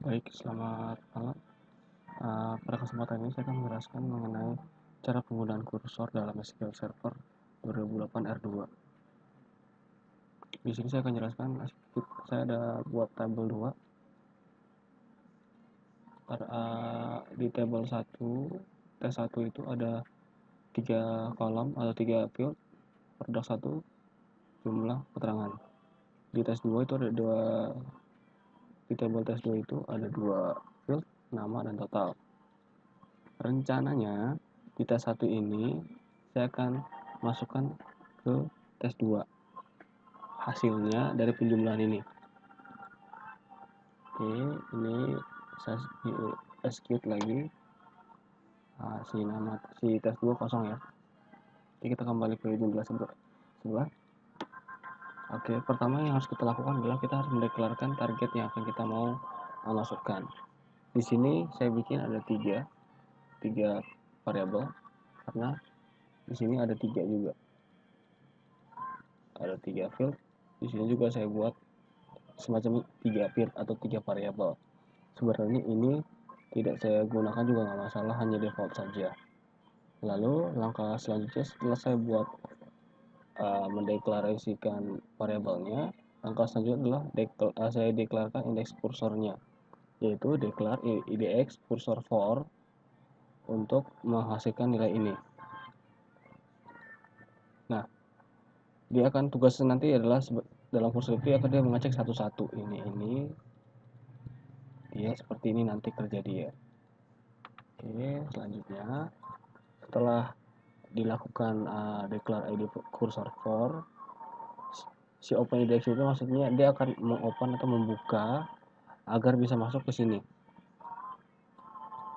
Baik, selamat malam. Pada kesempatan ini saya akan menjelaskan mengenai cara penggunaan kursor dalam SQL Server 2008 R2. Di sini saya akan jelaskan, saya ada buat tabel 2. Di tabel 1, T1 itu ada 3 kolom atau 3 field, produk 1, jumlah, keterangan. Di tes 2 itu ada di tabel tes 2 itu ada 2 field, nama dan total. Rencananya di tes 1 ini saya akan masukkan ke tes 2 hasilnya dari penjumlahan ini. Oke, ini saya execute lagi. Si tes 2 kosong ya. Jadi kita kembali ke jumlah sebelah. Oke, pertama yang harus kita lakukan adalah kita harus mendeklarasikan target yang akan kita mau masukkan. Di sini saya bikin ada tiga variabel karena di sini ada 3 juga. Ada 3 field. Di sini juga saya buat semacam 3 field atau 3 variabel. Sebenarnya ini tidak saya gunakan juga nggak masalah, hanya default saja. Lalu langkah selanjutnya setelah saya buat mendeklarasikan variabelnya, langkah selanjutnya adalah saya deklarasikan indeks kursornya, yaitu declare idx cursor for untuk menghasilkan nilai ini. Nah, dia akan tugasnya nanti adalah dalam kursor itu akan dia mengecek satu-satu ini dia seperti ini nanti kerja dia. Oke, selanjutnya setelah dilakukan declare id cursor for, si open index itu maksudnya dia akan mengopen atau membuka agar bisa masuk ke sini.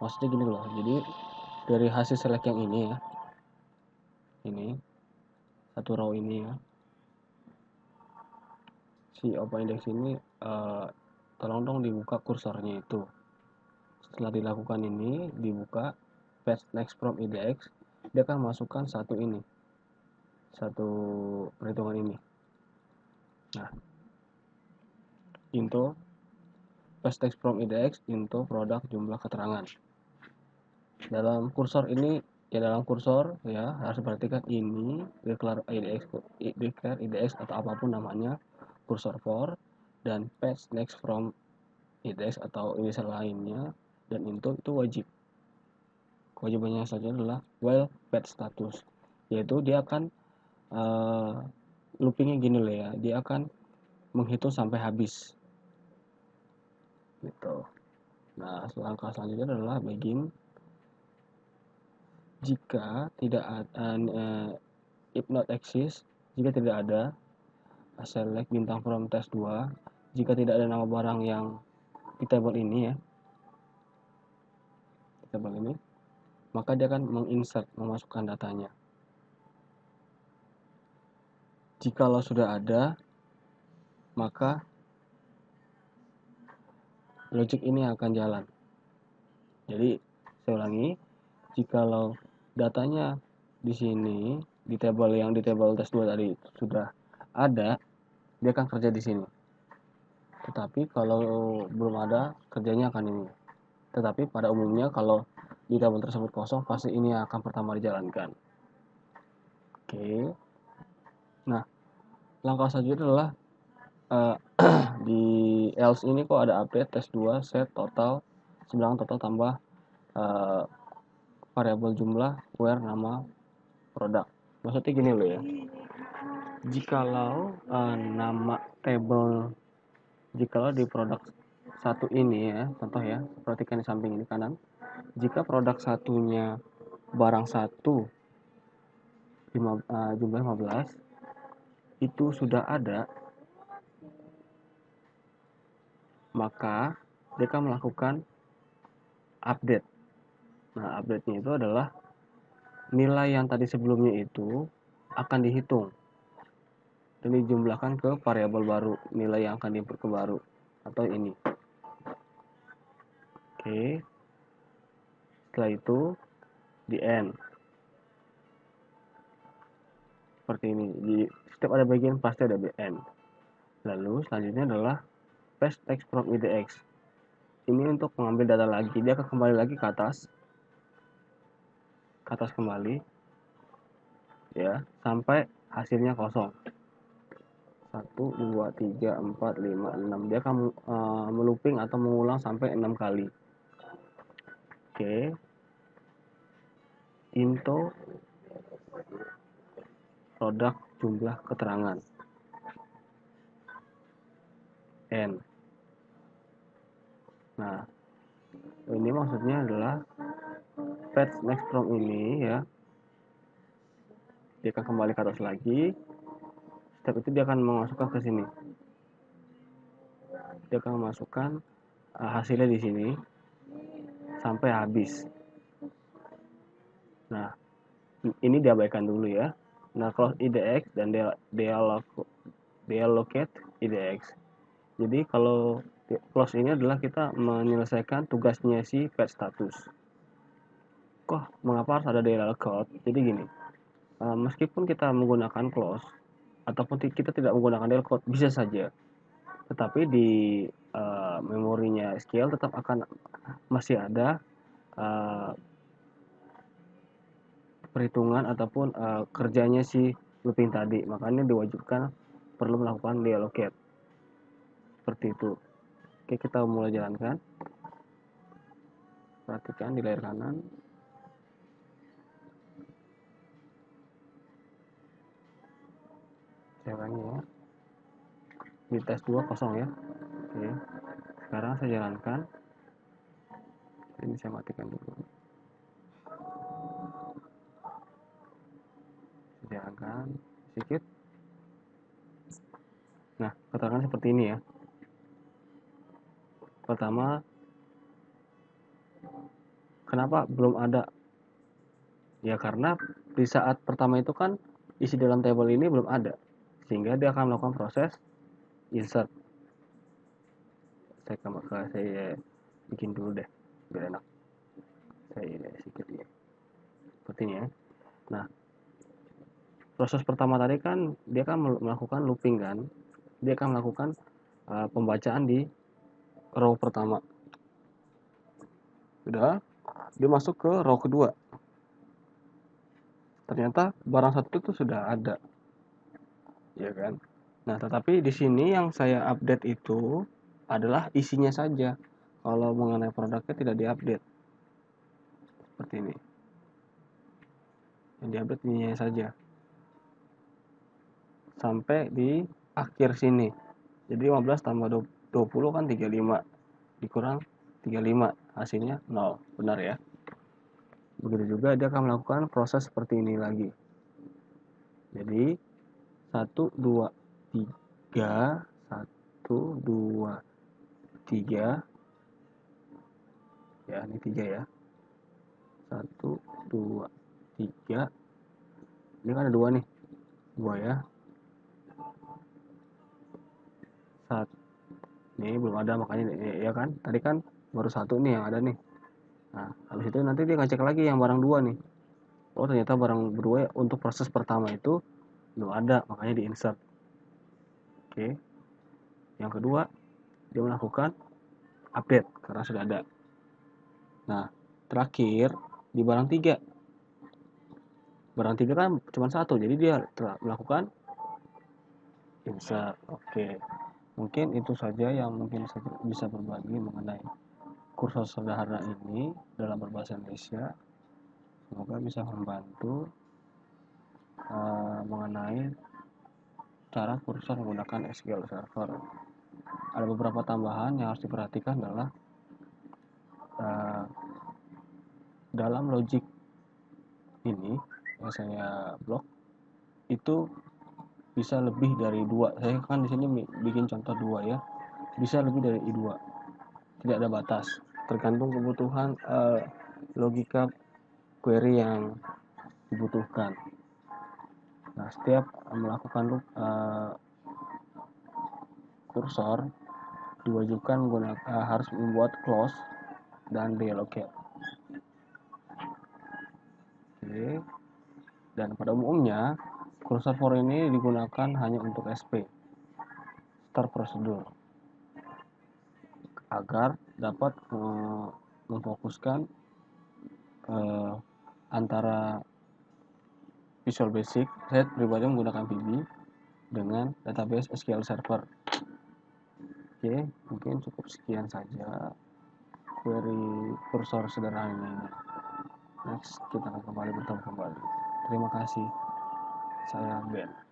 Maksudnya gini loh, jadi dari hasil select yang ini ya, ini satu row ini ya, si open index ini tolong dong dibuka kursornya itu. Setelah dilakukan ini, dibuka path next from idx, dia akan masukkan satu perhitungan ini. Nah, into path next from idx into produk jumlah keterangan. Dalam kursor ini dalam kursor ya harus perhatikan ini declare idx atau apapun namanya, cursor for, dan path next from idx atau inisial lainnya, dan itu wajib. Kewajibannya saja adalah while path status, yaitu dia akan loopingnya gini loh ya, dia akan menghitung sampai habis gitu. Nah, langkah selanjutnya adalah begin. Jika tidak ada if not exist, jika tidak ada, select bintang from test 2. Jika tidak ada nama barang yang di tabel ini ya, di tabel ini, maka dia akan memasukkan datanya. Jikalau sudah ada, maka logic ini akan jalan. Jadi saya ulangi, jikalau datanya di sini di tabel tes 2 tadi sudah ada, dia akan kerja di sini. Tetapi kalau belum ada, kerjanya akan ini. Tetapi pada umumnya kalau di tabel tersebut kosong, pasti ini akan pertama dijalankan. Oke. Nah, langkah selanjutnya adalah di else ini kok ada update tes 2 set total, sebilangan total tambah variabel jumlah where nama produk. Maksudnya gini loh ya, jikalau nama table, jikalau di produk satu ini ya, contoh ya, perhatikan di samping ini kanan, jika produk satunya barang satu jumlah 15 itu sudah ada, maka dia akan melakukan update. Nah, update-nya itu adalah nilai yang tadi sebelumnya itu akan dihitung dan dijumlahkan ke variabel baru, nilai yang akan diinput ke baru atau ini. Oke. Setelah itu di end seperti ini. Di setiap ada bagian pasti ada end. Lalu selanjutnya adalah path text from idx. ini untuk mengambil data lagi, dia akan kembali lagi ke atas kembali ya, sampai hasilnya kosong. 1 2 3 4 5 6, dia akan melooping atau mengulang sampai 6 kali. Oke, into produk jumlah keterangan n. Nah, ini maksudnya adalah fetch next from ini ya, dia akan kembali ke atas lagi. Step itu dia akan memasukkan ke sini, dia akan memasukkan hasilnya di sini sampai habis. Nah, ini diabaikan dulu ya. Nah, close IDX dan deallocate IDX. Jadi kalau close ini adalah kita menyelesaikan tugasnya si fetch status. Kok mengapa harus ada deallocate? Jadi gini, meskipun kita menggunakan close ataupun kita tidak menggunakan deallocate bisa saja, tetapi di memorinya SQL tetap akan masih ada perhitungan ataupun kerjanya si looping tadi, makanya diwajibkan perlu melakukan deallocate seperti itu. Oke, kita mulai jalankan. Perhatikan di layar kanan. Saya ulangi ya. Di tes 2 kosong ya. Oke. Sekarang saya jalankan. Ini saya matikan dulu. Saya jalankan sedikit. Nah, keterangan seperti ini ya. Pertama, kenapa belum ada? Ya karena di saat pertama itu kan isi dalam table ini belum ada, sehingga dia akan melakukan proses insert. Saya bikin dulu deh biar enak. Saya sedikit ya. Seperti ini ya. Nah, proses pertama tadi kan dia kan melakukan looping kan. Dia akan melakukan pembacaan di row pertama. Udah, dia masuk ke row kedua. Ternyata barang satu itu sudah ada. Ya kan? Nah, tetapi di sini yang saya update itu adalah isinya saja. Kalau mengenai produknya tidak diupdate. Seperti ini. Yang diupdate ininya saja. Sampai di akhir sini. Jadi 15 tambah 20 kan 35. Dikurang 35. Hasilnya 0. Benar ya? Begitu juga dia akan melakukan proses seperti ini lagi. Jadi 1, 2, 3. 1, 2, 3. Ya, ini 3 ya. 1, 2, 3. Ini kan ada 2 nih. 2 ya. 1. Ini belum ada, makanya ya kan. Tadi kan baru 1 nih yang ada nih. Nah, habis itu nanti dia ngecek lagi yang barang 2 nih. Oh, ternyata barang 2 untuk proses pertama itu belum ada, makanya di insert. Oke. Yang kedua, dia melakukan update karena sudah ada. Nah, terakhir di barang 3. Barang 3 kan cuma 1, jadi dia melakukan insert. Oke. Mungkin itu saja yang mungkin saya bisa berbagi mengenai kursus sederhana ini dalam berbahasa Indonesia. Semoga bisa membantu mengenai cara kursor menggunakan SQL Server. Ada beberapa tambahan yang harus diperhatikan adalah dalam logic ini yang saya blok itu bisa lebih dari 2. Saya kan di sini bikin contoh 2 ya. Bisa lebih dari 2. Tidak ada batas. Tergantung kebutuhan logika query yang dibutuhkan. Nah, setiap melakukan kursor diwajibkan harus membuat close dan deallocate. Oke. Dan pada umumnya kursor for ini digunakan hanya untuk SP, start procedure. agar dapat memfokuskan antara Visual Basic. Saya pribadi menggunakan VB dengan database SQL Server. Oke, mungkin cukup sekian saja query kursor sederhana ini. Next, kita akan kembali bertemu kembali. Terima kasih. Saya Ben.